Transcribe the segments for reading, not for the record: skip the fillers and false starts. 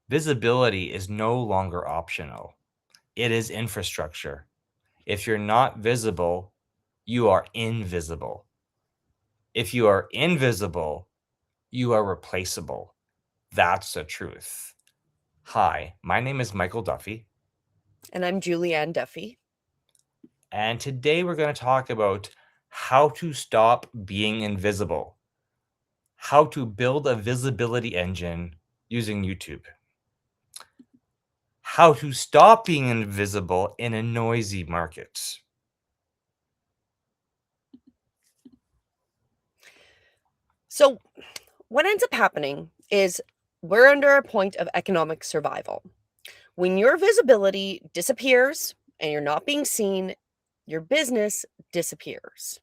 Visibility is no longer optional. It is infrastructure. If you're not visible, you are invisible. If you are invisible, you are replaceable. That's the truth. Hi, my name is Michael Duffy, And I'm Julianne Duffy. and today we're going to talk about how to stop being invisible, how to build a visibility engine using YouTube, how to stop being invisible in a noisy market. So, what ends up happening is we're under a point of economic survival. When your visibility disappears and you're not being seen, your business disappears.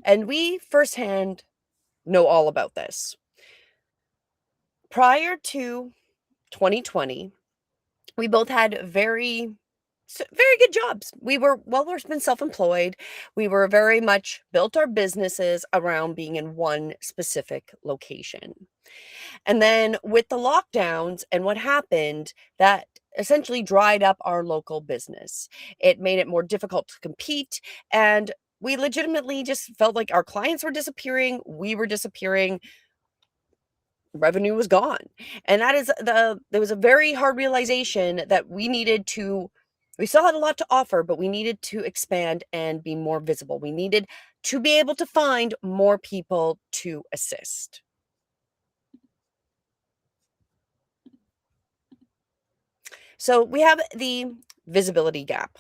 And we firsthand know all about this. Prior to 2020, we both had very good jobs. We've been self-employed. We were very much built our businesses around being in one specific location. And then with the lockdowns and what happened, that essentially dried up our local business. It made it more difficult to compete, and we legitimately just felt like our clients were disappearing, we were disappearing, revenue was gone. And there was a very hard realization that we still had a lot to offer, but we needed to expand and be more visible. We needed to be able to find more people to assist. So we have the visibility gap.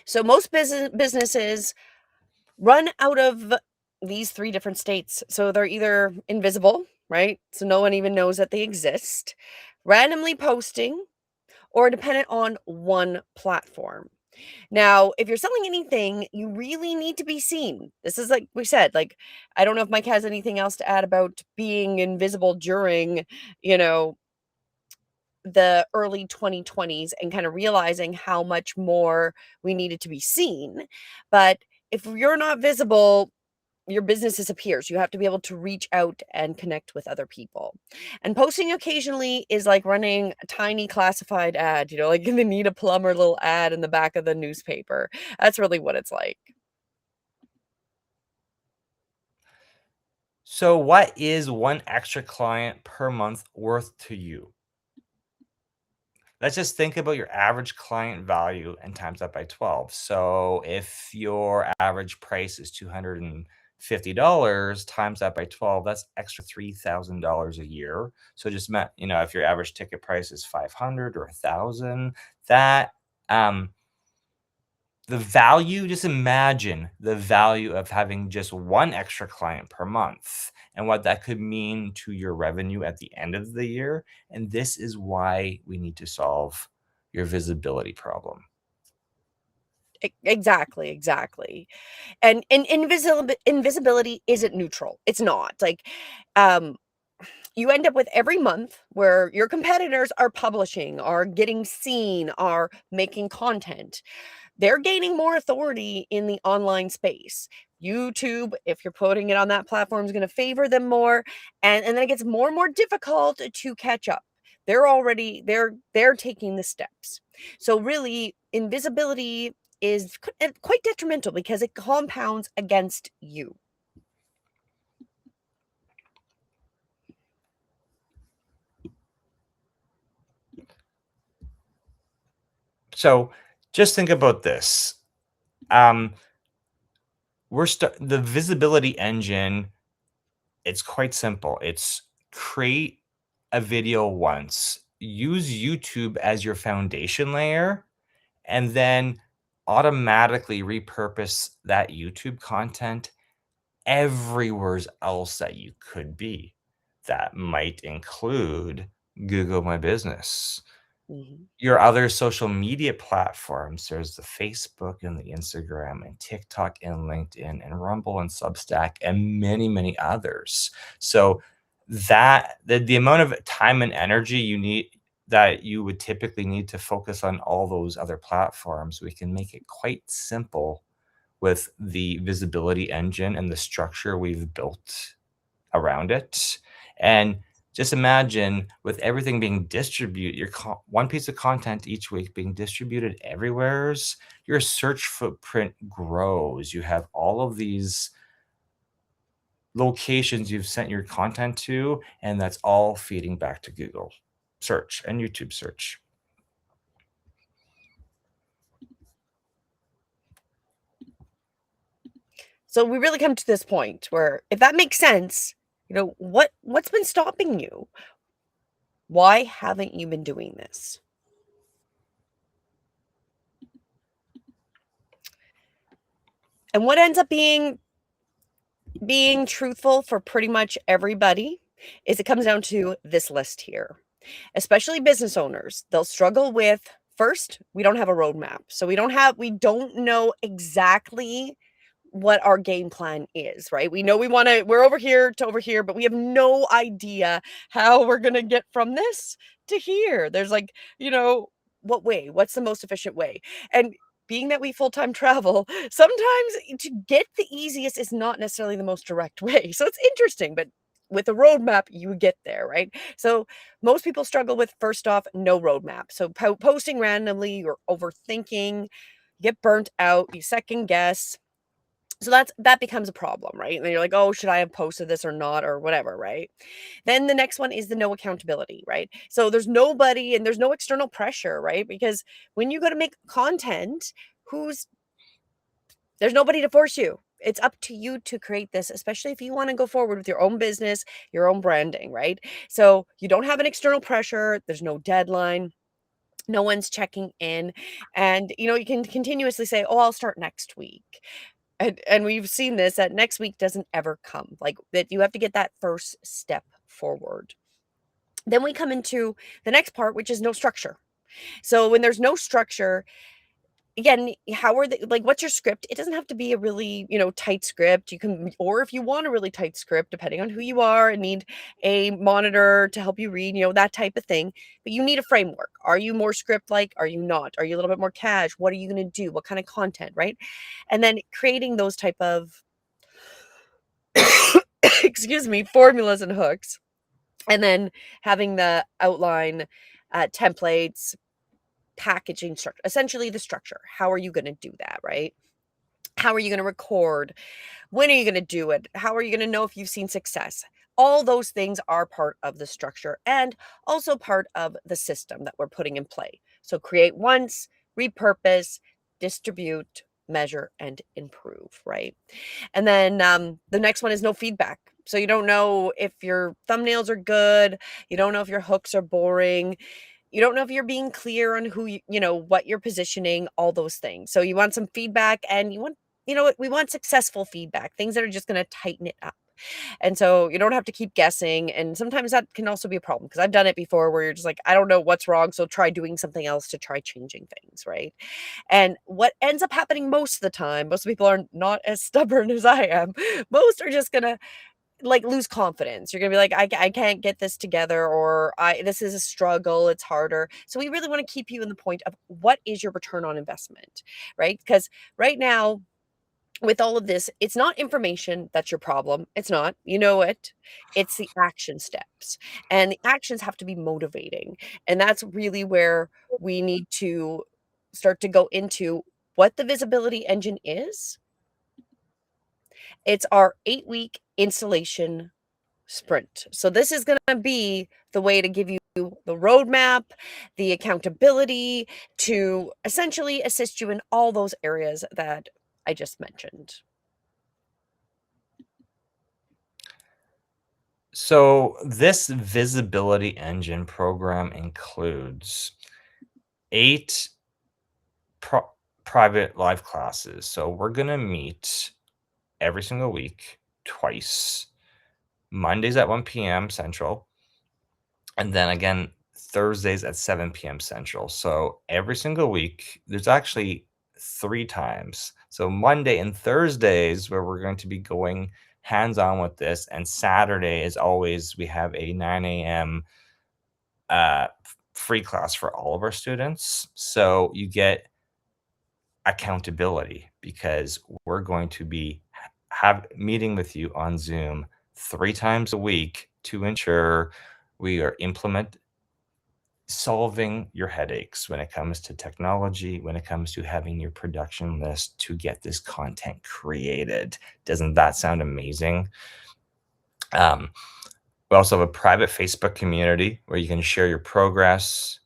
So most businesses run out of these three different states. So they're either invisible, right? So no one even knows that they exist, randomly posting, or dependent on one platform. Now, if you're selling anything, you really need to be seen. This is like we said, like, I don't know if Mike has anything else to add about being invisible during, you know, the early 2020s and kind of realizing how much more we needed to be seen. But if you're not visible, your business disappears. You have to be able to reach out and connect with other people. And posting occasionally is like running a tiny classified ad, like in the Need a Plumber little ad in the back of the newspaper. That's really what it's like. So, what is one extra client per month worth to you? Let's just think about your average client value and times that by 12. So if your average price is $250, times that by 12, that's extra $3,000 a year. So just if your average ticket price is 500 or 1,000, that um the value, just imagine the value of having just one extra client per month and what that could mean to your revenue at the end of the year. And this is why we need to solve your visibility problem. Exactly, exactly. And invisibility isn't neutral. It's not. Like um you end up with every month where your competitors are publishing, are getting seen, are making content. They're gaining more authority in the online space. YouTube, if you're putting it on that platform, is going to favor them more, and then it gets more and more difficult to catch up. They're taking the steps. So really, invisibility is quite detrimental because it compounds against you. So just think about this. Um, the visibility engine, it's quite simple. It's create a video once, use YouTube as your foundation layer, and then automatically repurpose that YouTube content everywhere else that you could be. That might include Google My Business, Mhm. your other social media platforms. There's the Facebook and the Instagram and TikTok and LinkedIn and Rumble and Substack and many, many others. So that the amount of time and energy you would typically need to focus on all those other platforms, we can make it quite simple with the visibility engine and the structure we've built around it. And Just imagine with everything being distributed, one piece of content each week being distributed everywheres, your search footprint grows. You have all of these locations you've sent your content to, and that's all feeding back to Google search and YouTube search. So we really come to this point where if that makes sense, what's been stopping you? Why haven't you been doing this? And what ends up being truthful for pretty much everybody is it comes down to this list here. Especially business owners, they'll struggle with first, we don't have a roadmap. So we don't know exactly what our game plan is, right? We know we're over here to over here, but we have no idea how we're going to get from this to here. There's like, what way? What's the most efficient way? And being that we full-time travel, sometimes to get the easiest is not necessarily the most direct way. So it's interesting, but with a roadmap, you get there, right? So most people struggle with first off, no roadmap. So posting randomly, you're overthinking, get burnt out, you second guess, so that becomes a problem, right? And then you're like, "Oh, should I have posted this or not or whatever," right? Then the next one is the no accountability, right? So there's nobody and there's no external pressure, right? Because when you go to make content, who's there's nobody to force you. It's up to you to create this, especially if you want to go forward with your own business, your own branding, right? So you don't have an external pressure, there's no deadline, no one's checking in, and you can continuously say, "Oh, I'll start next week." And we've seen this that next week doesn't ever come. Like that you have to get that first step forward. Then we come into the next part, which is no structure. So when there's no structure, again, how are they like what's your script? It doesn't have to be a really, tight script. You can or if you want a really tight script, depending on who you are and need a monitor to help you read, that type of thing. But you need a framework. Are you more script like? Are you not? Are you a little bit more cash? What are you going to do? What kind of content, right? And then creating those type of excuse me, formulas and hooks. And then having the outline, templates, packaging structure, essentially the structure. How are you going to do that, right? How are you going to record? When are you going to do it? How are you going to know if you've seen success? All those things are part of the structure and also part of the system that we're putting in play. So create once, repurpose, distribute, measure, and improve, right? And then the next one is no feedback. So you don't know if your thumbnails are good. You don't know if your hooks are boring. You don't know if you're being clear on who what you're positioning, all those things. So you want some feedback and we want successful feedback, things that are just going to tighten it up. And so you don't have to keep guessing. And sometimes that can also be a problem because I've done it before where you're just like, I don't know what's wrong. So try doing something else to try changing things. Right. And what ends up happening most of the time, most people are not as stubborn as I am. Most are just going to like lose confidence. You're gonna be like, I can't get this together, or this is a struggle, it's harder. So we really want to keep you in the point of what is your return on investment, right? Because right now, with all of this, it's not information that's your problem. It's not, you know it. It's the action steps. And the actions have to be motivating. And that's really where we need to start to go into what the visibility engine is. It's our 8-week installation sprint. So this is going to be the way to give you the roadmap, the accountability to essentially assist you in all those areas that I just mentioned. So this visibility engine program includes 8 private live classes. So we're going to meet every single week, twice. Mondays at 1 p.m. Central, and then again Thursdays at 7 p.m. Central. So every single week, there's actually 3 times. So Monday and Thursdays where we're going to be going hands-on with this, and Saturday is always we have a 9 a.m. Free class for all of our students. So you get accountability because we're going to be have meeting with you on Zoom 3 times a week to ensure We are solving your headaches when it comes to technology, when it comes to having your production list to get this content created. Doesn't that sound amazing? Um, we also have a private Facebook community where you can share your progress,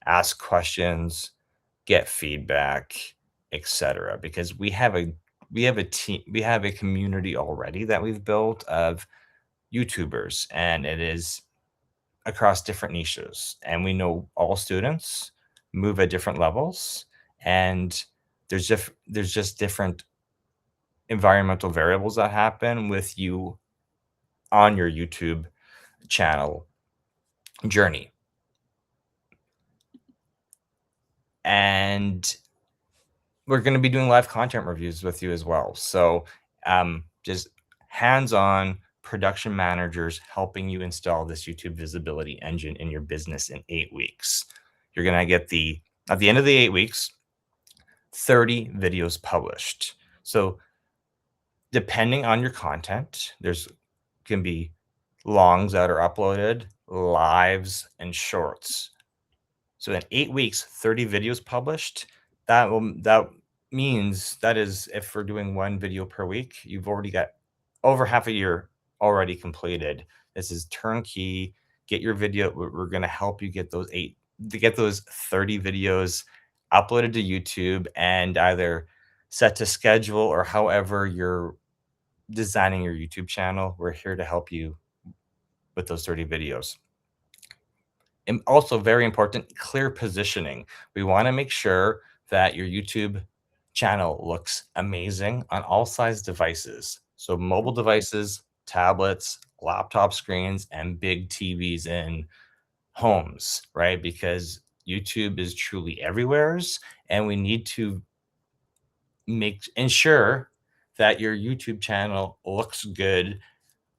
ask questions, get feedback, etc. Because we have a community already that we've built of YouTubers, and it is across different niches. And we know all students move at different levels, and there's just different environmental variables that happen with you on your YouTube channel journey. And we're going to be doing live content reviews with you as well. So just hands-on production managers helping you install this YouTube visibility engine in your business in 8 weeks. You're going to get at the end of the 8 weeks, 30 videos published. So depending on your content, there's can be longs that are uploaded, lives, and shorts. So in 8 weeks, 30 videos published. That means that is if we're doing one video per week, you've already got over half a year already completed. This is turnkey. Get your video. We're going to help you get those 30 videos uploaded to YouTube and either set to schedule or however you're designing your YouTube channel. We're here to help you with those 30 videos. And also very important, clear positioning. We want to make sure that your YouTube channel looks amazing on all size devices. So mobile devices, tablets, laptop screens, and big TVs in homes, right? Because YouTube is truly everywhere's, and we need to ensure that your YouTube channel looks good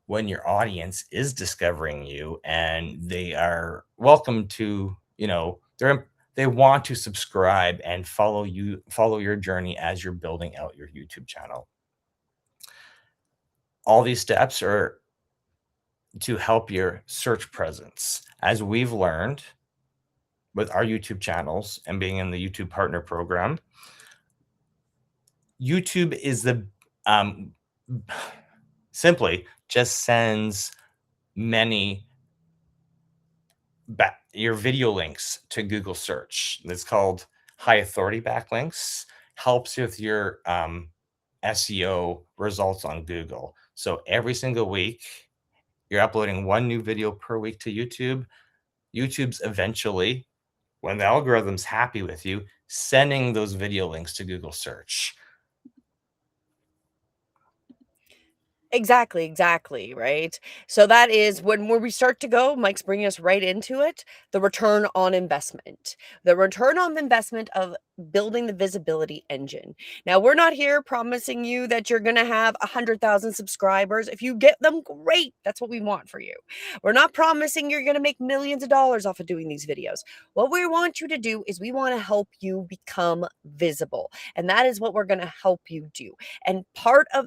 when your audience is discovering you and they are welcome to, they want to subscribe and follow your journey as you're building out your YouTube channel. All these steps are to help your search presence. As we've learned with our YouTube channels and being in the YouTube Partner Program, YouTube is simply just sends many your video links to Google search. It's called high authority backlinks, helps with your SEO results on Google. So every single week, you're uploading one new video per week to YouTube. YouTube's eventually, when the algorithm's happy with you, sending those video links to Google search. Exactly, right? So that is where we start to go, Mike's bringing us right into it, the return on investment. The return on investment of building the visibility engine. Now, we're not here promising you that you're going to have 100,000 subscribers. If you get them, great. That's what we want for you. We're not promising you're going to make millions of dollars off of doing these videos. What we want you to do is we want to help you become visible. And that is what we're going to help you do. And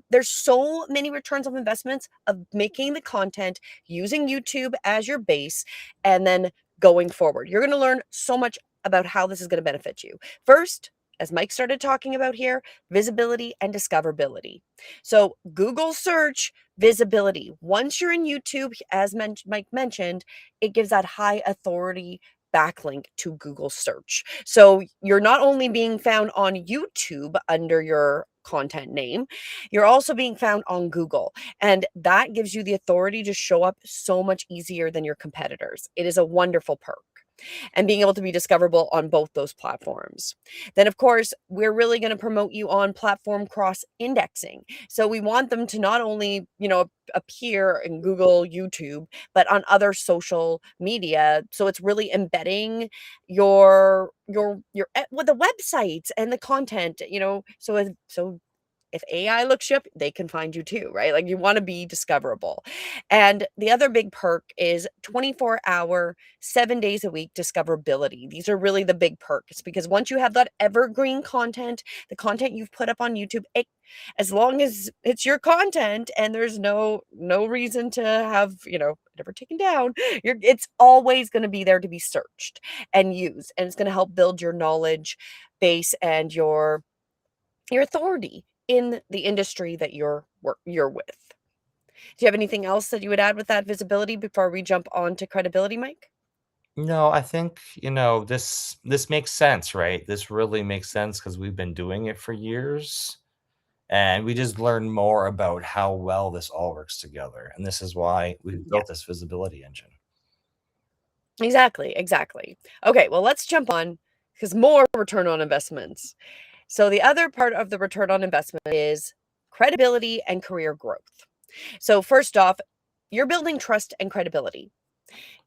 there's so many returns on investments of making the content, using YouTube as your base, and then going forward. You're going to learn so much about how this is going to benefit you. First, as Mike started talking about here, visibility and discoverability. So Google search visibility. Once you're in YouTube, as Mike mentioned, it gives that high authority backlink to Google search. So you're not only being found on YouTube under your content name, you're also being found on Google. And that gives you the authority to show up so much easier than your competitors. It is a wonderful perk. And being able to be discoverable on both those platforms. Then, of course, we're really going to promote you on platform cross indexing. So we want them to not only, appear in Google, YouTube, but on other social media. So it's really embedding with the websites and the content, so if AI looks you up, they can find you too, right? Like you want to be discoverable. And the other big perk is 24-hour, 7 days a week discoverability. These are really the big perks because once you have that evergreen content, the content you've put up on YouTube, as long as it's your content and there's no reason to have, it ever taken down, it's always going to be there to be searched and used. And it's going to help build your knowledge base and your authority in the industry that you're with. Do you have anything else that you would add with that visibility before we jump on to credibility, Mike? No, I think, this makes sense, right? This really makes sense because we've been doing it for years, and we just learn more about how well this all works together, and this is why we've Yeah, built this visibility engine. exactly, exactly. Okay, well, let's jump on because more return on investments. So the other part of the return on investment is credibility and career growth. So first off, you're building trust and credibility.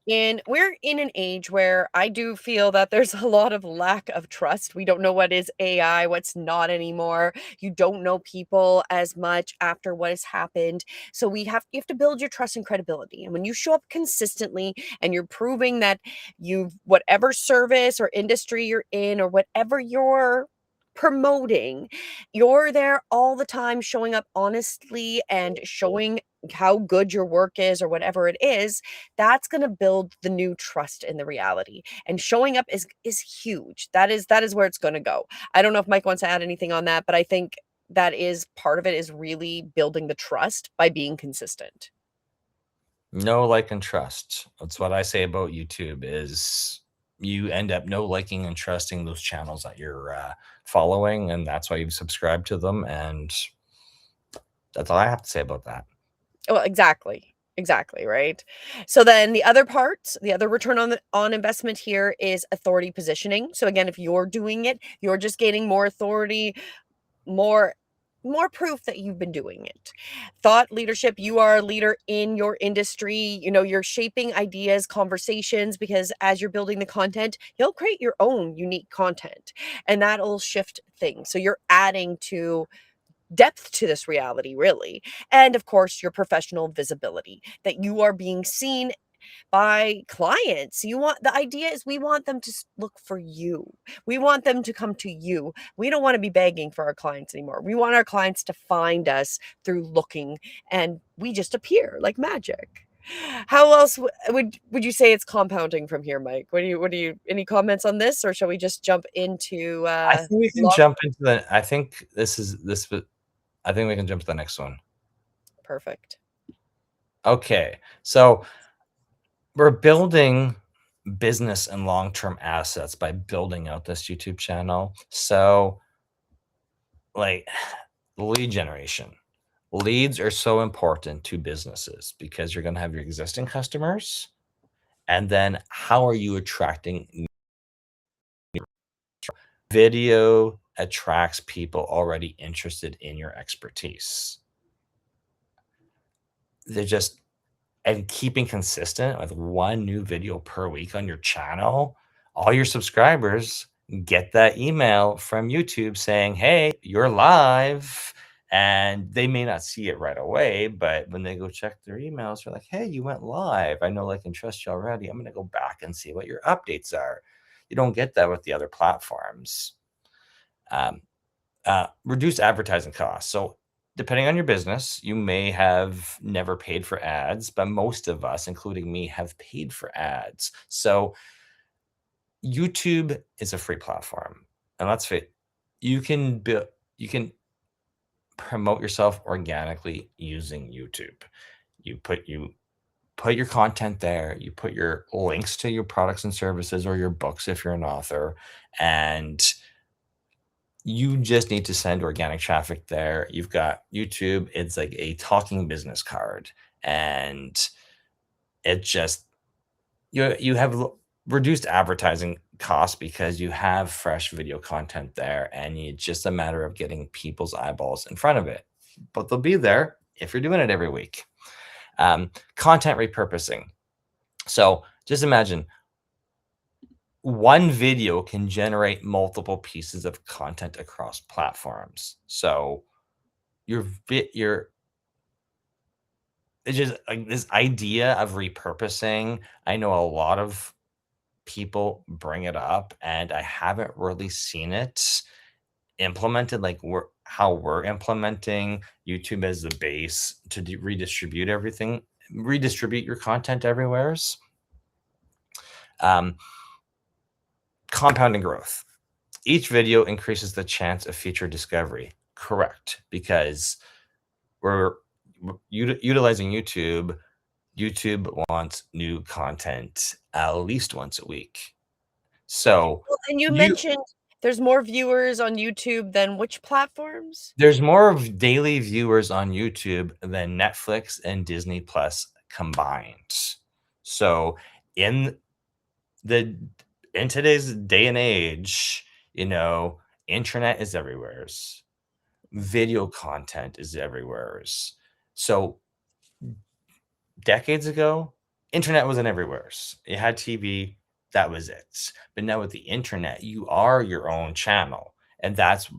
And we're in an age where I do feel that there's a lot of lack of trust. We don't know what is AI, what's not anymore. You don't know people as much after what has happened. So you have to build your trust and credibility. And when you show up consistently and you're proving that whatever service or industry you're in or whatever you're promoting, you're there all the time showing up honestly and showing how good your work is or whatever it is, that's going to build the new trust in the reality. And showing up is huge. That is where it's going to go. I don't know if Mike wants to add anything on that, but I think that is part of it, is really building the trust by being consistent. Know, like, and trust. That's what I say about YouTube is you end up know, liking, and trusting those channels that you're, following, and that's why you've subscribed to them, and that's all I have to say about that. Well, exactly. Exactly, right? So then the other part, the other return on investment here is authority positioning. So again, if you're doing it, you're just gaining more authority, more more proof that you've been doing it. Thought leadership, you are a leader in your industry. You're shaping ideas, conversations, because as you're building the content, you'll create your own unique content and that'll shift things. So you're adding to depth to this reality, really. And of course, your professional visibility, that you are being seen by clients. The idea is we want them to look for you. We want them to come to you. We don't want to be begging for our clients anymore. We want our clients to find us through looking, and we just appear like magic. How else would you say it's compounding from here, Mike? What do you any comments on this, or shall we just jump into I think we can long jump into the I think this is this w I think we can jump to the next one. perfect. Okay, so we're building business and long-term assets by building out this YouTube channel. So, like, lead generation. Leads are so important to businesses because you're gonna have your existing customers, and then how are you attracting video attracts people already interested in your expertise. They're just and keeping consistent with one new video per week on your channel, all your subscribers get that email from YouTube saying, "Hey, you're live." And they may not see it right away, but when they go check their emails, they're like, "Hey, you went live. I know, like, and trust you already. I'm gonna go back and see what your updates are." You don't get that with the other platforms. Um, reduce advertising costs. So, depending on your business, you may have never paid for ads, but most of us, including me, have paid for ads. So, YouTube is a free platform, and let's face it, you can promote yourself organically using YouTube. You put your content there, you put your links to your products and services or your books if you're an author, and you just need to send organic traffic there. You've got YouTube, it's like a talking business card, and it just you have reduced advertising costs because you have fresh video content there, and it's just a matter of getting people's eyeballs in front of it. But they'll be there if you're doing it every week. Content repurposing. So just imagine one video can generate multiple pieces of content across platforms. So your it's just like this idea of repurposing. I know a lot of people bring it up, and I haven't really seen it implemented like how we're implementing YouTube as the base to redistribute everything, redistribute your content everywheres. Compounding growth. Each video increases the chance of future discovery. Correct, because we're utilizing YouTube. YouTube wants new content at least once a week. So Well, and you you mentioned there's more viewers on YouTube than which platforms? there's more of daily viewers on YouTube than Netflix and Disney Plus combined. So in the in today's day and age, internet is everywhere's. Video content is everywhere's. So decades ago, internet wasn't everywhere's. It had TV, that was it. But now with the internet, you are your own channel, and that's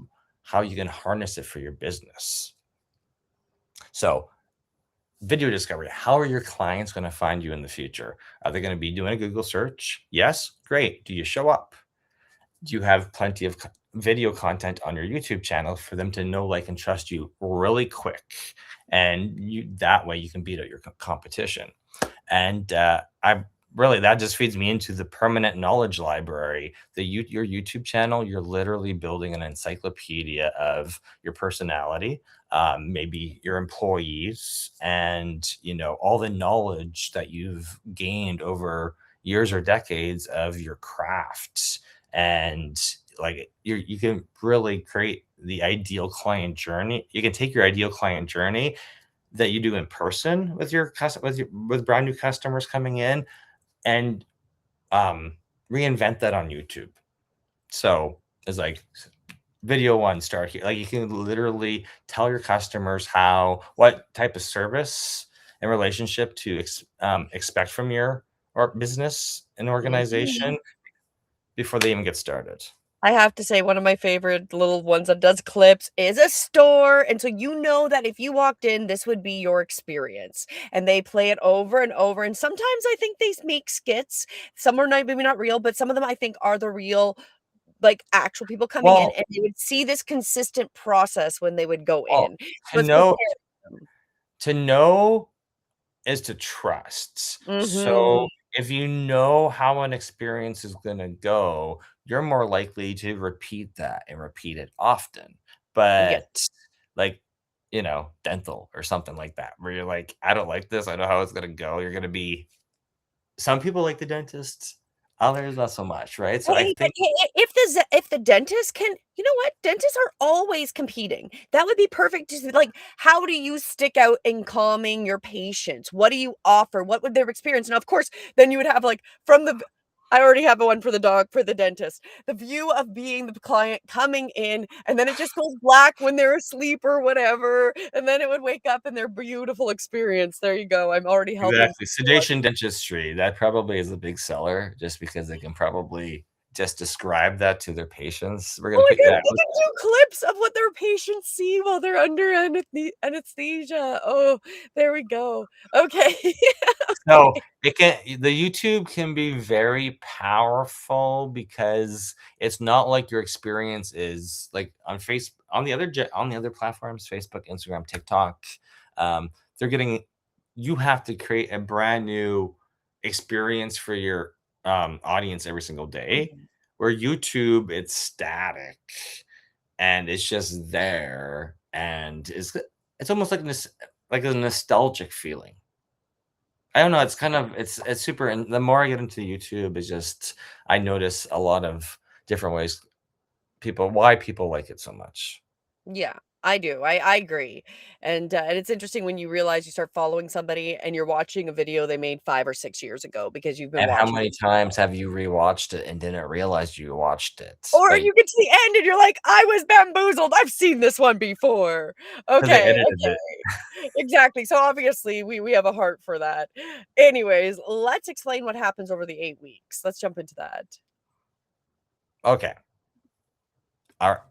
how you can harness it for your business. So, video discovery. How are your clients going to find you in the future? Are they going to be doing a Google search? Yes, great. Do you show up? Do you have plenty of video content on your YouTube channel for them to know, like, and trust you really quick? And that way you can beat out your competition. And that just feeds me into the permanent knowledge library. Your YouTube channel, you're literally building an encyclopedia of your personality, maybe your employees, and all the knowledge that you've gained over years or decades of your craft. And like you can really create the ideal client journey. You can take your ideal client journey that you do in person with with brand new customers coming in, and reinvent that on YouTube. So it's like video one, start here. Like you can literally tell your customers what type of service and relationship to expect from your or business and Mhm. organization before they even get started. I have to say one of my favorite little ones that does clips is a store, and so you know that if you walked in, this would be your experience, and they play it over and over, and sometimes I think they make skits. Some are not maybe not real, but some of them I think are the real, like, actual people coming in, Well, and you would see this consistent process when they would go well, in. to So it's know preparing them. to know is to trust. So Mhm. if you know how an experience is going to go, you're more likely to repeat that and repeat it often. Yeah. But like, dental or something like that, where you're like, I don't like this. I know how it's going to go. You're going to be, some people like the dentist, others not so much. Right. So I Hey, but think, if the dentist can, you know what? Dentists are always competing. That would be perfect to like, how do you stick out in calming your patients? What do you offer? What would their experience? And of course, then you would have like from the I already have one for the dog for the dentist. The view of being the client coming in, and then it just goes black when they're asleep or whatever, and then it would wake up in their beautiful experience. There you go. I'm already helping exactly, people. sedation dentistry, that probably is a big seller just because they can probably just describe that to their patients. We're Oh going to my put you god, out. they can do clips of what their patients see while they're under anesthesia. Oh, there we go. Okay. So Okay. the YouTube can be very powerful because it's not like your experience is like on the other platforms, Facebook, Instagram, TikTok. Um, they're getting You have to create a brand new experience for your audience every single day. Mhm. Where YouTube, it's static and it's just there, and it's almost like like a nostalgic feeling. I don't know, it's kind of it's super, and the more I get into YouTube, it's just I notice a lot of different ways why people like it so much. Yeah, I do. I agree. And it's interesting when you realize you start following somebody and you're watching a video they made 5 or 6 years ago because you've been And how watching many them. times have you rewatched it and didn't realize you watched it? Or Like, you get to the end and you're like, "I was bamboozled. I've seen this one before." 'cause they Okay, edited it. okay. Exactly. So obviously we have a heart for that. Anyways, let's explain what happens over the 8 weeks. Let's jump into that. Okay. Our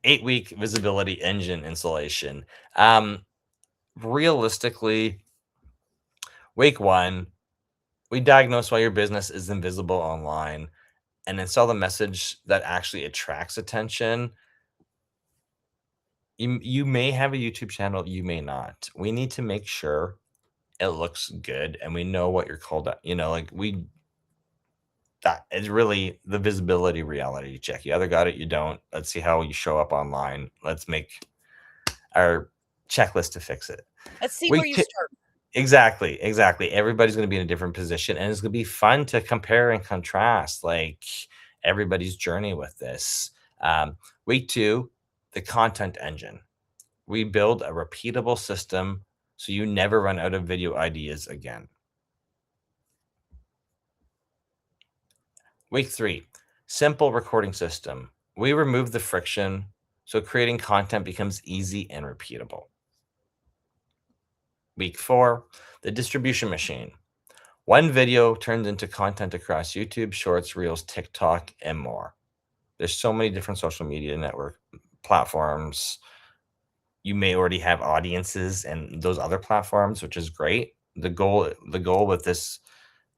8-week visibility engine installation. Realistically, week 1, we diagnose why your business is invisible online and install the message that actually attracts attention. You may have a YouTube channel, you may not. We need to make sure it looks good and we know what you're called at. That is really the visibility reality check. You either got it, you don't. Let's see how you show up online. Let's make our checklist to fix it. Let's see where you start. Exactly. Everybody's going to be in a different position, and it's going to be fun to compare and contrast like everybody's journey with this. Week 2, the content engine. We build a repeatable system so you never run out of video ideas again. Week 3, simple recording system. We remove the friction so creating content becomes easy and repeatable. Week 4, the distribution machine. One video turns into content across YouTube, Shorts, Reels, TikTok, and more. There's so many different social media network platforms. You may already have audiences and those other platforms, which is great. The goal with this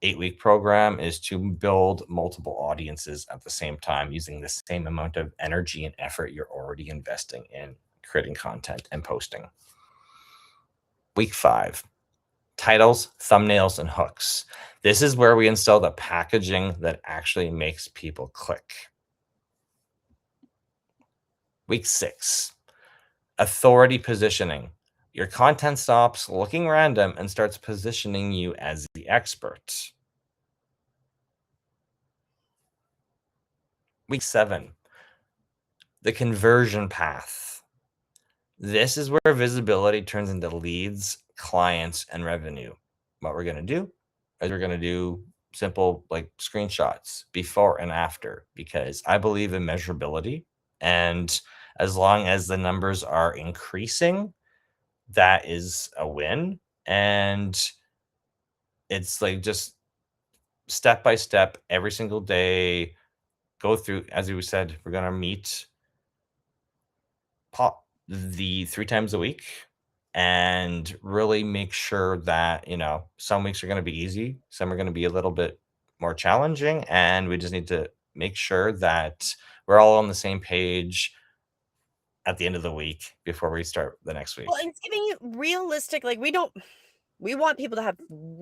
8-week program is to build multiple audiences at the same time using the same amount of energy and effort you're already investing in creating content and posting. Week 5, titles, thumbnails, and hooks. This is where we install the packaging that actually makes people click. Week 6, authority positioning. Your content stops looking random and starts positioning you as the expert. Week 7, the conversion path. This is where visibility turns into leads, clients, and revenue. What we're going to do is we're going to do simple like screenshots before and after, because I believe in measurability. And as long as the numbers are increasing, that is a win. And it's like just step by step every single day, go through, as you said, we're going to meet the 3 times a week and really make sure that, some weeks are going to be easy, some are going to be a little bit more challenging, and we just need to make sure that we're all on the same page at the end of the week before we start the next week. Well, and it's giving you realistic, like, we want people to have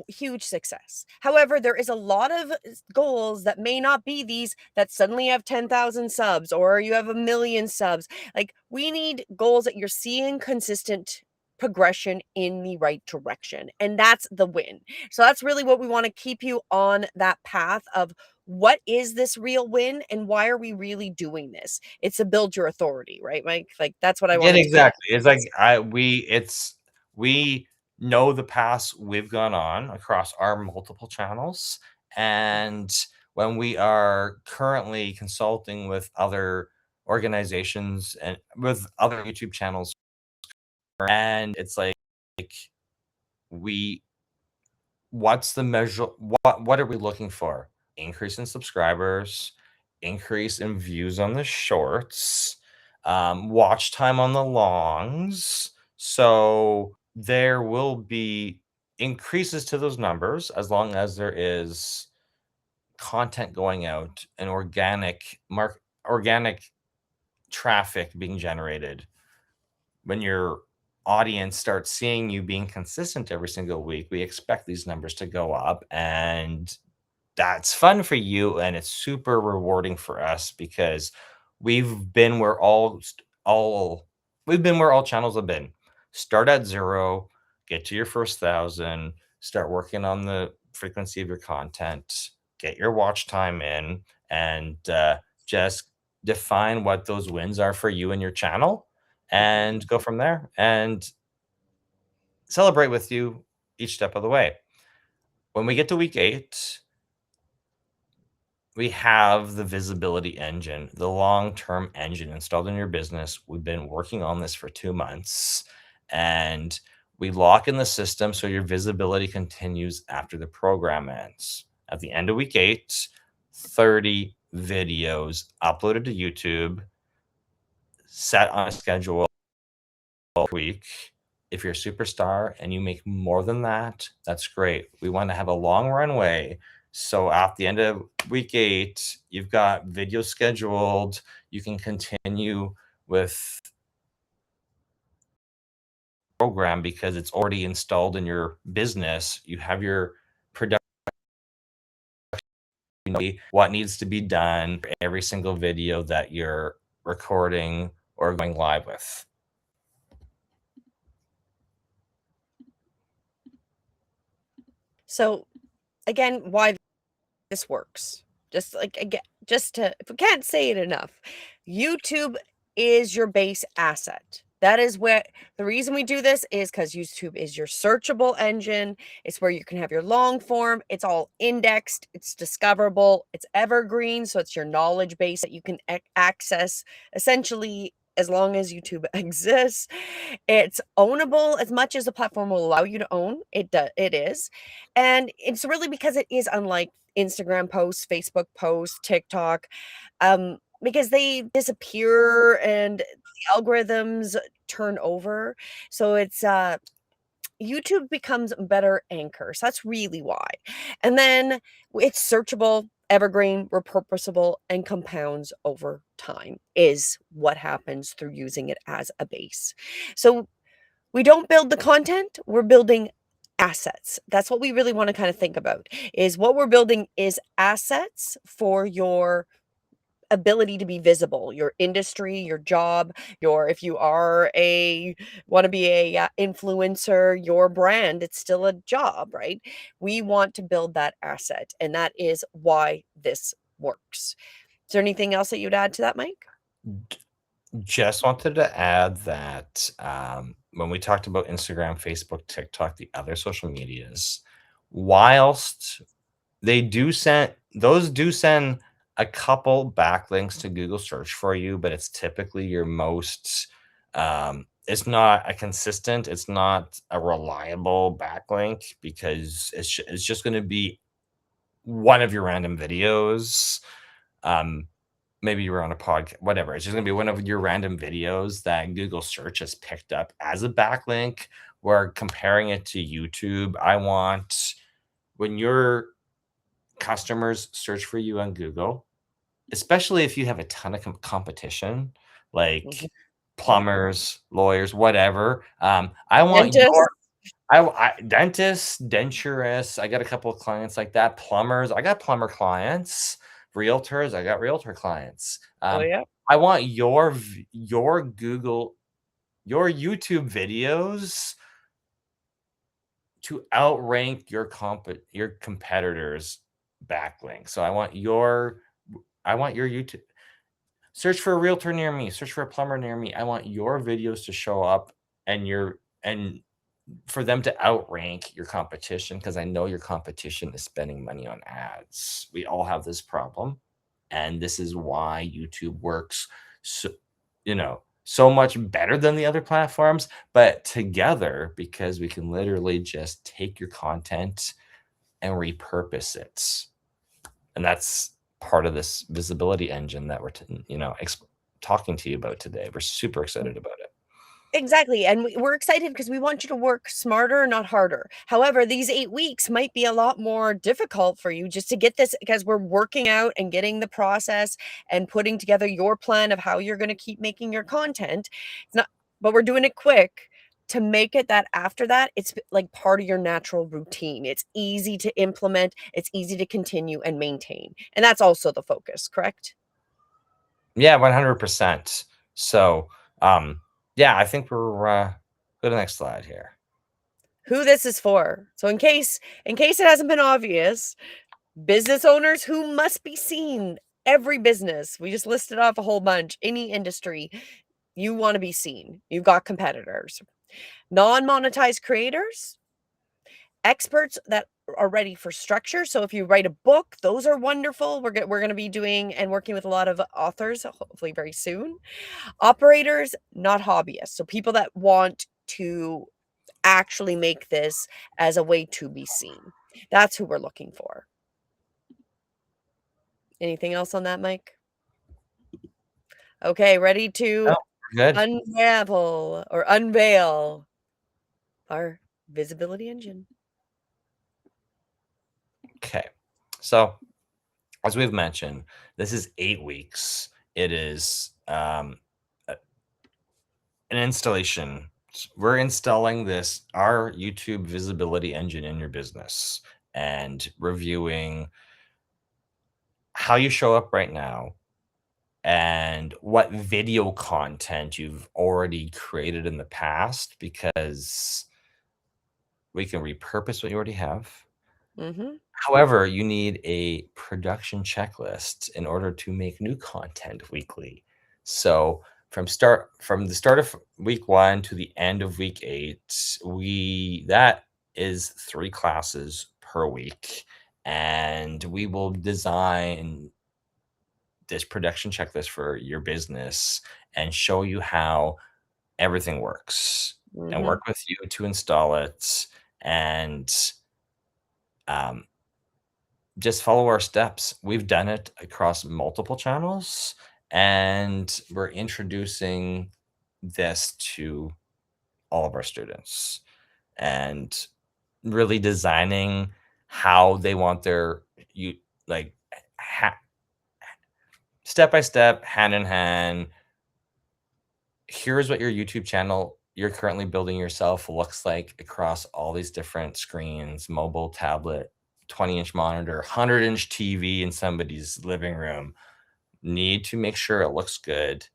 huge success. However, there is a lot of goals that may not be these that suddenly have 10,000 subs or you have 1,000,000 subs. Like, we need goals that you're seeing consistent progression in the right direction. And that's the win. So that's really what we want to keep you on that path of what is this real win and why are we really doing this? It's to build your authority, right, Mike? Like, that's what I Yeah, wanted to get. exactly. It's like we know the paths we've gone on across our multiple channels, and when we are currently consulting with other organizations and with other YouTube channels, and it's like we what's the measure, what are we looking for? Increase in subscribers, increase in views on the shorts, watch time on the longs. So there will be increases to those numbers as long as there is content going out and organic traffic being generated. When your audience starts seeing you being consistent every single week, we expect these numbers to go up, and that's fun for you and it's super rewarding for us because we've been where all we've been where all channels have been. Start at 0, get to your first 1,000, start working on the frequency of your content, get your watch time in, and just define what those wins are for you and your channel and go from there and celebrate with you each step of the way. When we get to week 8, we have the visibility engine, the long-term engine installed in your business. We've been working on this for 2 months, and we lock in the system so your visibility continues after the program ends. At the end of week 8, 30 videos uploaded to YouTube, set on a schedule week. If you're a superstar and you make more than that, that's great. We want to have a long runway. So at the end of week 8, you've got videos scheduled. You can continue with program because it's already installed in your business. You have your production, what needs to be done for every single video that you're recording or going live with. So again, why this works. Just like again, just to if we can't say it enough, YouTube is your base asset. That is where the reason we do this is because YouTube is your searchable engine. It's where you can have your long form. It's all indexed. It's discoverable. It's evergreen. So it's your knowledge base that you can access essentially as long as YouTube exists. It's ownable as much as the platform will allow you to own. It is. And it's really because it is unlike Instagram posts, Facebook posts, TikTok, because they disappear and the algorithms turn over. So it's YouTube becomes a better anchor. So that's really why. And then it's searchable, evergreen, repurposable, and compounds over time is what happens through using it as a base. So we don't build the content, we're building assets. That's what we really want to kind of think about is what we're building is assets for your ability to be visible, your industry, your job, your if you are a want to be a influencer, your brand, it's still a job, right? We want to build that asset and that is why this works. Is there anything else that you'd add to that, Mike? Just wanted to add that when we talked about Instagram, Facebook, TikTok, the other social medias, whilst they do send a couple backlinks to Google search for you, but it's typically your most it's not a consistent, it's not a reliable backlink because it's just going to be one of your random videos. Maybe you were on a podcast, whatever. It's just gonna be one of your random videos that Google search has picked up as a backlink. We're comparing it to YouTube. I want when your customers search for you on Google, especially if you have a ton of competition, Mhm. like plumbers, lawyers, whatever. I want Dentist. your dentists, denturists, I got a couple of clients like that. Plumbers, I got plumber clients. Realtors, I got realtor clients. Oh yeah. I want your Google, your YouTube videos to outrank your competitors' backlinks. So I want your YouTube. Search for a realtor near me. Search for a plumber near me. I want your videos to show up and for them to outrank your competition because I know your competition is spending money on ads. We all have this problem, and this is why YouTube works so, so much better than the other platforms, but together because we can literally just take your content and repurpose it. And that's part of this visibility engine that we're talking to you about today. We're super excited about it. Exactly, and we're excited because we want you to work smarter, not harder. However, these 8 weeks might be a lot more difficult for you just to get this because we're working out and getting the process and putting together your plan of how you're gonna keep making your content. It's not but we're doing it quick to make it that after that, it's like part of your natural routine. It's easy to implement, it's easy to continue and maintain, and that's also the focus, correct? Yeah, 100%. So, yeah, I think we're go to the next slide here. Who this is for. So in case it hasn't been obvious, business owners who must be seen. Every business. We just listed off a whole bunch. Any industry, you want to be seen. You've got competitors. Non-monetized creators, experts that are ready for structure. So if you write a book, those are wonderful. We're going to be doing and working with a lot of authors, hopefully very soon. Operators, not hobbyists. So people that want to actually make this as a way to be seen. That's who we're looking for. Anything else on that, Mike? Okay, ready to No, Good. unravel or unveil our visibility engine. Okay. So, as we've mentioned, this is 8 weeks. It is an installation. We're installing our YouTube visibility engine in your business and reviewing how you show up right now and what video content you've already created in the past because we can repurpose what you already have. Mm-hmm. However, you need a production checklist in order to make new content weekly. So from the start of week 1 to the end of week 8, that is 3 classes per week, and we will design this production checklist for your business and show you how everything works and Mm-hmm. work with you to install it and um, just follow our steps. We've done it across multiple channels, and we're introducing this to all of our students and really designing how they want their you like step by step, hand in hand. Here's what your YouTube channel you're currently building yourself looks like across all these different screens, mobile, tablet, 20-inch monitor, 100-inch TV in somebody's living room. Need to make sure it looks good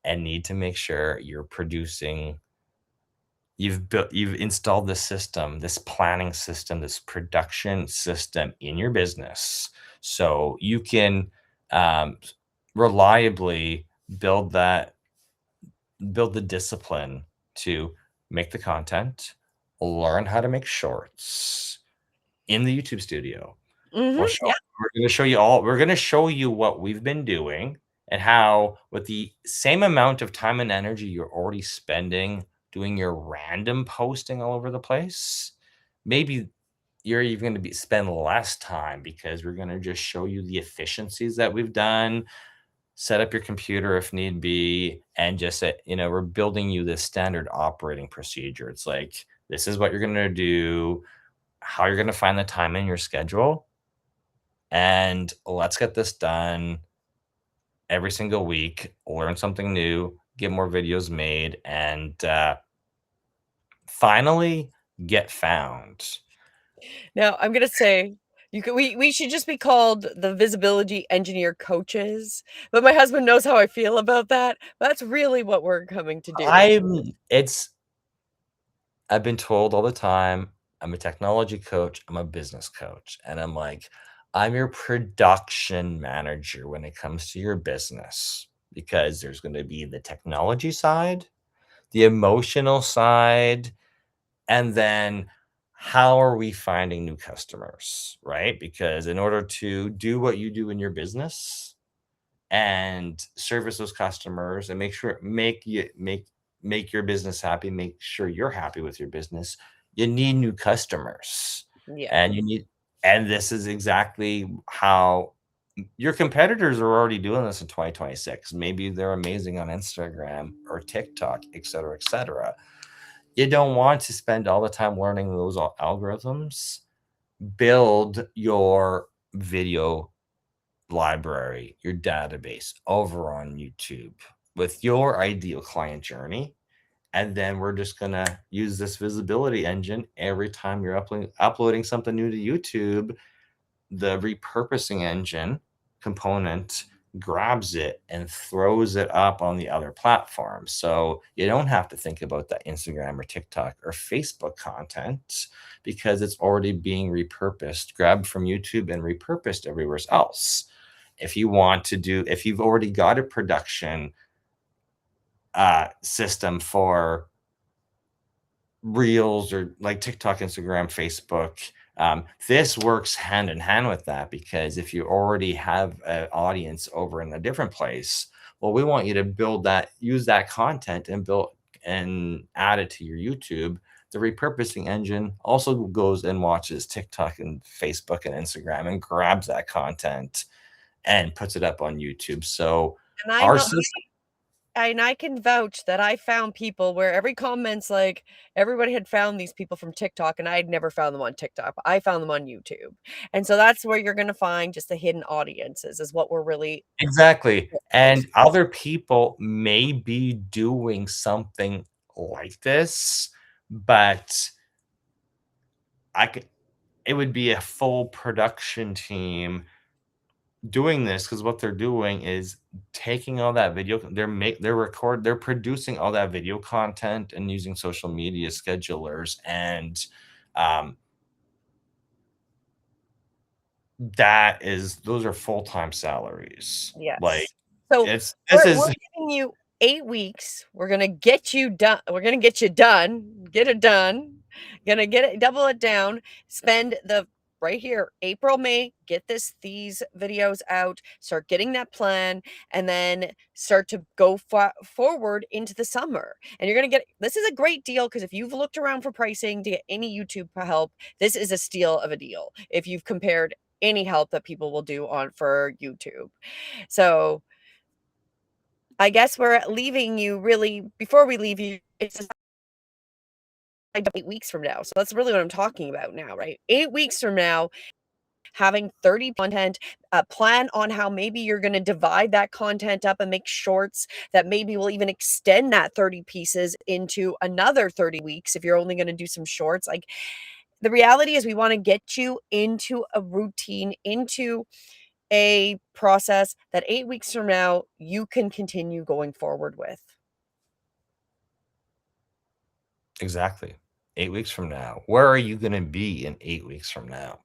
and need to make sure you're producing you've installed this system, this planning system, this production system in your business so you can um, reliably build that build the discipline to make the content, learn how to make shorts in the YouTube studio. Mm-hmm. Yeah. We're gonna show you what we've been doing and how with the same amount of time and energy you're already spending doing your random posting all over the place, maybe you're even gonna be spend less time because we're gonna just show you the efficiencies that we've done, set up your computer if need be, and just say, we're building you this standard operating procedure. It's like, this is what you're gonna do, how you're gonna find the time in your schedule, and let's get this done every single week, learn something new, get more videos made, and finally get found. Now I'm gonna say we should just be called the visibility engineer coaches. But my husband knows how I feel about that. That's really what we're coming to do. I'm it's I've been told all the time, I'm a technology coach, I'm a business coach, and I'm like, I'm your production manager when it comes to your business because there's going to be the technology side, the emotional side, and then how are we finding new customers, right? Because in order to do what you do in your business, and service those customers and make your business happy, make sure you're happy with your business, you need new customers. Yeah. And this is exactly how your competitors are already doing this in 2026. Maybe they're amazing on Instagram or TikTok, et cetera, et cetera. You don't want to spend all the time learning those algorithms. Build your video library, your database over on YouTube with your ideal client journey. And then we're just going to use this visibility engine every time you're uploading something new to YouTube. The repurposing engine component grabs it and throws it up on the other platforms. So you don't have to think about that Instagram or TikTok or Facebook content because it's already being repurposed, grabbed from YouTube and repurposed everywhere else. If you've already got a production system for reels or like TikTok, Instagram, Facebook, this works hand in hand with that because if you already have an audience over in a different place, well, we want you to use that content and add it to your YouTube. The repurposing engine also goes and watches TikTok and Facebook and Instagram and grabs that content and puts it up on YouTube. So And I'm our not system, and I can vouch that I found people where every comment's like, everybody had found these people from TikTok, and I had never found them on TikTok. I found them on YouTube. And so that's where you're gonna find just the hidden audiences is what we're really Exactly, about. and other people may be doing something like this, but I could it would be a full production team doing this because what they're doing is taking all that video they're producing all that video content and using social media schedulers and, um, that is those are full-time salaries. Like, Yes. So it's this we're is giving you 8 weeks. We're gonna get you done. We're gonna get you done. Get it done. Gonna get it, double it down. Spend the right here, April, May, get these videos out, start getting that plan, and then start to go forward into the summer. And you're gonna get this is a great deal because if you've looked around for pricing to get any YouTube help, this is a steal of a deal. If you've compared any help that people will do on for YouTube. So I guess we're leaving you really before we leave you, it's just like 8 weeks from now. So that's really what I'm talking about now, right? 8 weeks from now, having 30 content, plan on how maybe you're going to divide that content up and make shorts that maybe will even extend that 30 pieces into another 30 weeks if you're only going to do some shorts. Like the reality is we want to get you into a routine, into a process that 8 weeks from now you can continue going forward with. exactly. 8 weeks from now. Where are you gonna be in 8 weeks from now?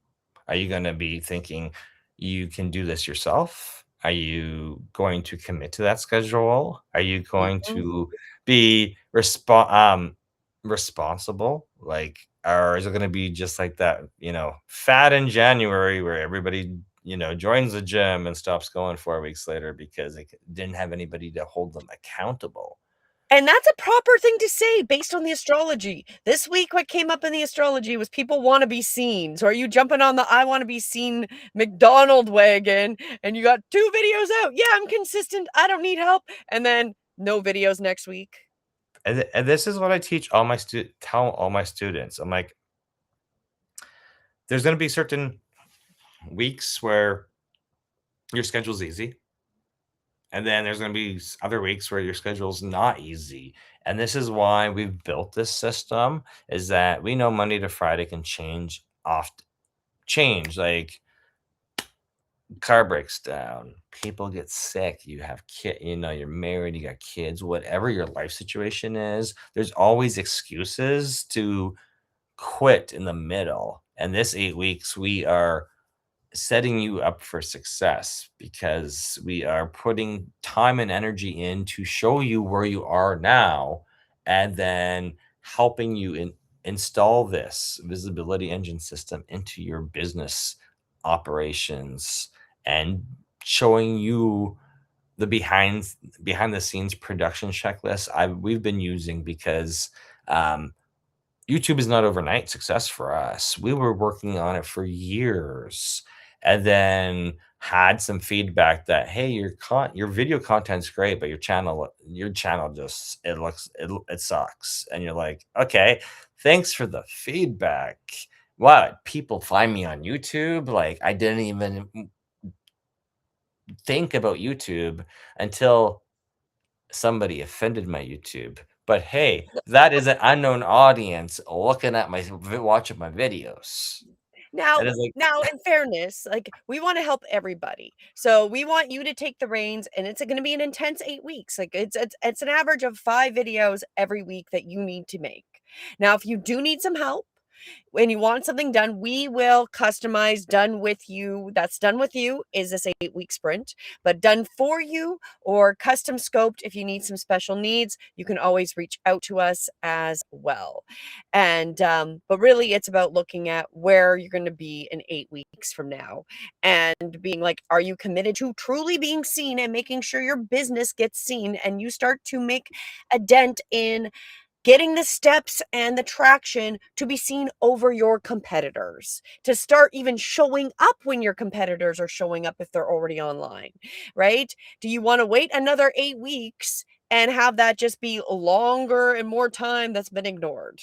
Are you gonna be thinking you can do this yourself? Are you going to commit to that schedule? Are you going Mhm. to be responsible? Like, or is it gonna be just like that, fat in January where everybody, joins the gym and stops going 4 weeks later because they didn't have anybody to hold them accountable? And that's a proper thing to say based on the astrology. This week, what came up in the astrology was people want to be seen. So are you jumping on the I want to be seen McDonald wagon and you got 2 videos out? Yeah, I'm consistent. I don't need help. And then no videos next week. And this is what I teach all my tell all my students. I'm like, there's gonna be certain weeks where your schedule's easy, and then there's gonna be other weeks where your schedule's not easy. And this is why we've built this system, is that we know Monday to Friday can change, like car breaks down, people get sick, you have you're married, you got kids, whatever your life situation is, there's always excuses to quit in the middle. And this 8 weeks, we are setting you up for success because we are putting time and energy in to show you where you are now and then helping you install this visibility engine system into your business operations and showing you the behind the scenes production checklist we've been using because um, YouTube is not overnight success for us. We were working on it for years and then had some feedback that, hey, your video content's great, but your channel just it sucks. And you're like, okay, thanks for the feedback. What people find me on YouTube? Like I didn't even think about YouTube until somebody offended my YouTube. But hey, that is an unknown audience looking at watching my videos. Now And it's like, now in fairness, like, we wanna help everybody. So, we want you to take the reins, and it's gonna be an intense 8 weeks. Like, it's an average of 5 videos every week that you need to make. Now, if you do need some help, when you want something done, we will customize done with you. That's done with you is this 8-week sprint, but done for you or custom scoped if you need some special needs, you can always reach out to us as well. And but really it's about looking at where you're going to be in 8 weeks from now and being like, are you committed to truly being seen and making sure your business gets seen and you start to make a dent in getting the steps and the traction to be seen over your competitors, to start even showing up when your competitors are showing up if they're already online, right? Do you want to wait another 8 weeks and have that just be longer and more time that's been ignored?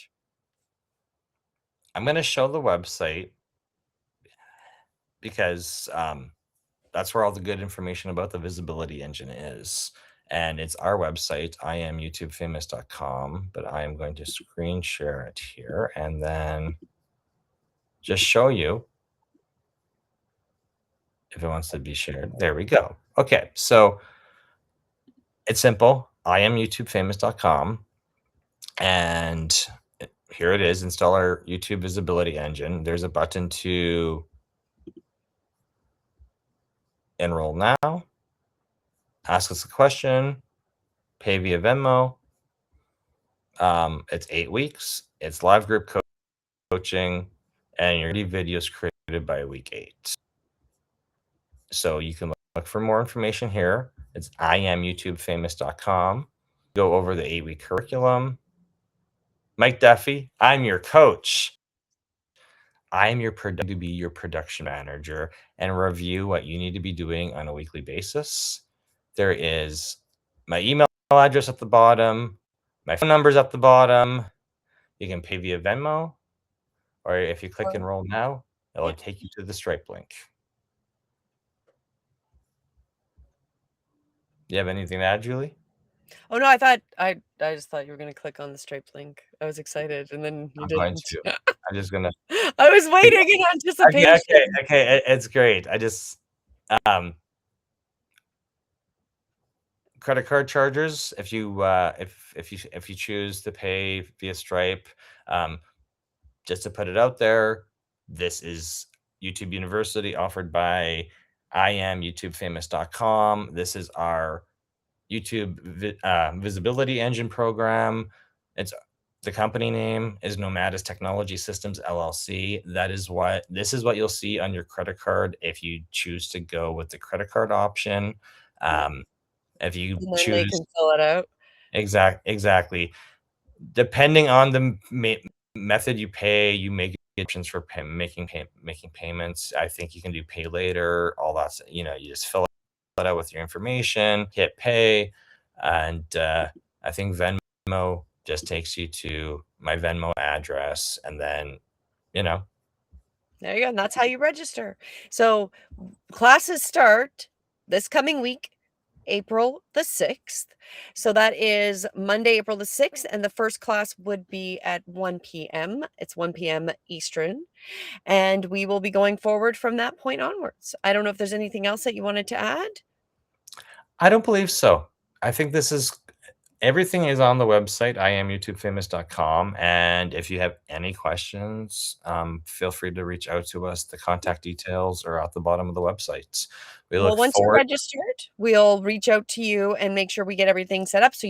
I'm going to show the website because that's where all the good information about the visibility engine is. And it's our website, IamYouTubeFamous.com, but I am going to screen share it here and then just show you if it wants to be shared. There we go. Okay, so it's simple. IamYouTubeFamous.com, and here it is. Install our YouTube visibility engine. There's a button to enroll now, ask us a question, pay via Venmo. It's 8 weeks. It's live group coaching, and your videos created by week 8. So you can look for more information here. It's IamYouTubeFamous.com. Go over the 8-week curriculum. Mike Duffy, I'm your coach. I am to be your production manager and review what you need to be doing on a weekly basis. There is my email address at the bottom, my phone number's at the bottom. You can pay via Venmo, or if you click enroll now, it'll take you to the Stripe link. You have anything to add, Julie? Oh no, I just thought you were gonna click on the Stripe link. I was excited, and then you I'm going didn't. to. I'm just gonna. I was waiting in anticipation. Okay, it's great. I just credit card charges. If you choose to pay via Stripe, just to put it out there, this is YouTube University offered by IamYouTubeFamous.com. This is our YouTube visibility engine program. It's the company name is Nomadis Technology Systems LLC. This is what you'll see on your credit card if you choose to go with the credit card option. If you And then choose, they can fill it out. exactly. Depending on the method you pay, you make options for making payments. I think you can do pay later. All that's you just fill it out with your information, hit pay, and I think Venmo just takes you to my Venmo address, and then There you go, and that's how you register. So, classes start this coming week, April the 6th. So that is Monday, April the 6th, and the first class would be at 1 PM. It's 1 PM Eastern, and we will be going forward from that point onwards. I don't know if there's anything else that you wanted to add? I don't believe so. I think everything is on the website, IamYouTubeFamous.com. And if you have any questions, feel free to reach out to us. The contact details are at the bottom of the website. Well, once you're registered, we'll reach out to you and make sure we get everything set up so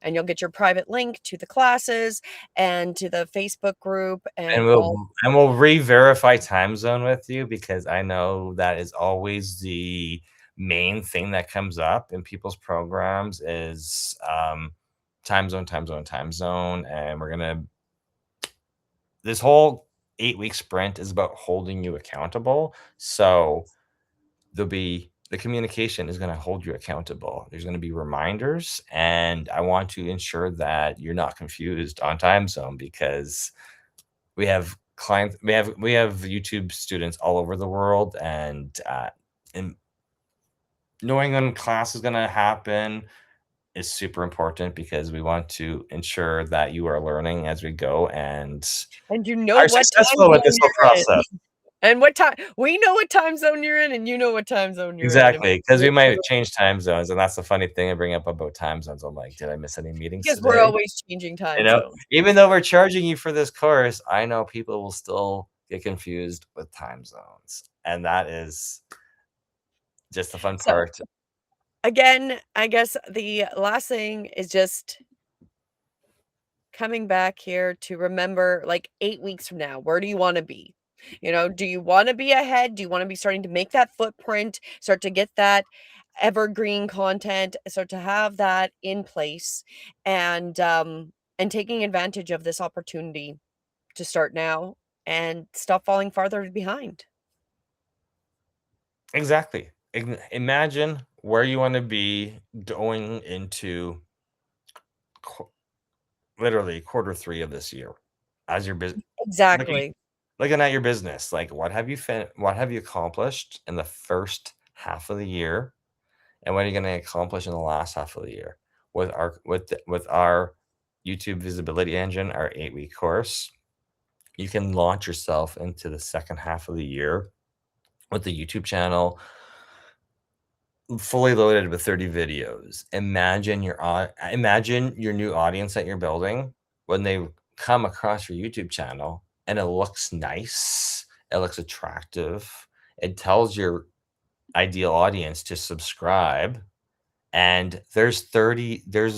and you'll get your private link to the classes and to the Facebook group and we'll re-verify time zone with you, because I know that is always the main thing that comes up in people's programs is time zone. And this whole 8-week sprint is about holding you accountable. So the communication is going to hold you accountable. There's going to be reminders, and I want to ensure that you're not confused on time zone, because we have YouTube students all over the world, and knowing when class is going to happen is super important, because we want to ensure that you are learning as we go and you know are what successful with this whole process. And what time we know what time zone you're in, and you know what time zone you're in. Exactly, because we might change time zones, and that's the funny thing I bring up about time zones. I'm like, did I miss any meetings Because today? we're always changing time zones. Even though we're charging you for this course, I know people will still get confused with time zones, and that is just the fun part. Again, I guess the last thing is just coming back here to remember, like, 8 weeks from now, where do you wanna be? Do you wanna be ahead? Do you wanna be starting to make that footprint, start to get that evergreen content, start to have that in place, and taking advantage of this opportunity to start now and stop falling farther behind? Exactly. Imagine where you want to be going into literally Q3 of this year as your business. Exactly. Looking at your business, like what have you accomplished in the first half of the year, and what are you going to accomplish in the last half of the year with our YouTube visibility engine, our 8-week course. You can launch yourself into the second half of the year with the YouTube channel fully loaded with 30 videos. Imagine your new audience that you're building when they come across your YouTube channel and it looks nice, it looks attractive, it tells your ideal audience to subscribe, and there's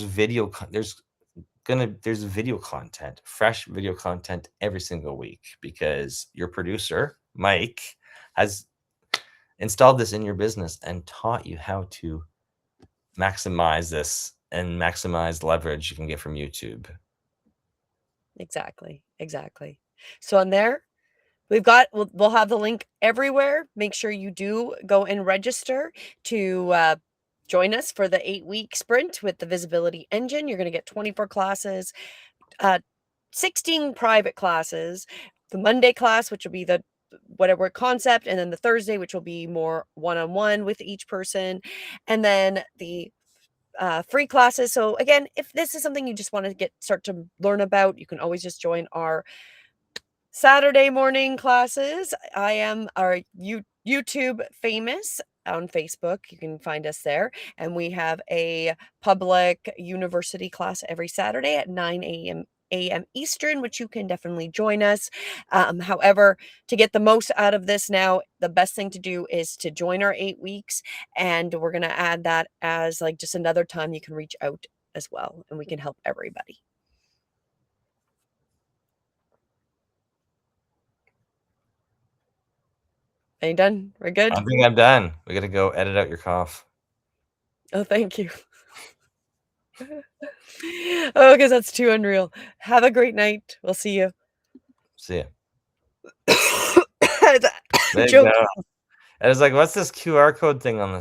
video content, fresh video content every single week because your producer, Mike, has installed this in your business and taught you how to maximize this and maximize leverage you can get from YouTube. Exactly. So on there, we'll have the link everywhere. Make sure you do go and register to join us for the 8-week sprint with the visibility engine. You're going to get 24 classes, 16 private classes, the Monday class, which will be the whatever concept, and then the Thursday, which will be more one-on-one with each person, and then the free classes. So again, if this is something you just want to start to learn about, you can always just join our Saturday morning classes. I am our YouTube famous on Facebook. You can find us there. And we have a public university class every Saturday at 9 a.m. Eastern, which you can definitely join us. However, to get the most out of this now, the best thing to do is to join our 8 weeks. And we're going to add that as like just another time you can reach out as well. And we can help everybody. Are you done? We're good? I think I'm done. We got to go edit out your cough. Oh, thank you. Oh, because that's too unreal. Have a great night. We'll see you. See ya. Joke. I was like, what's this QR code thing on this?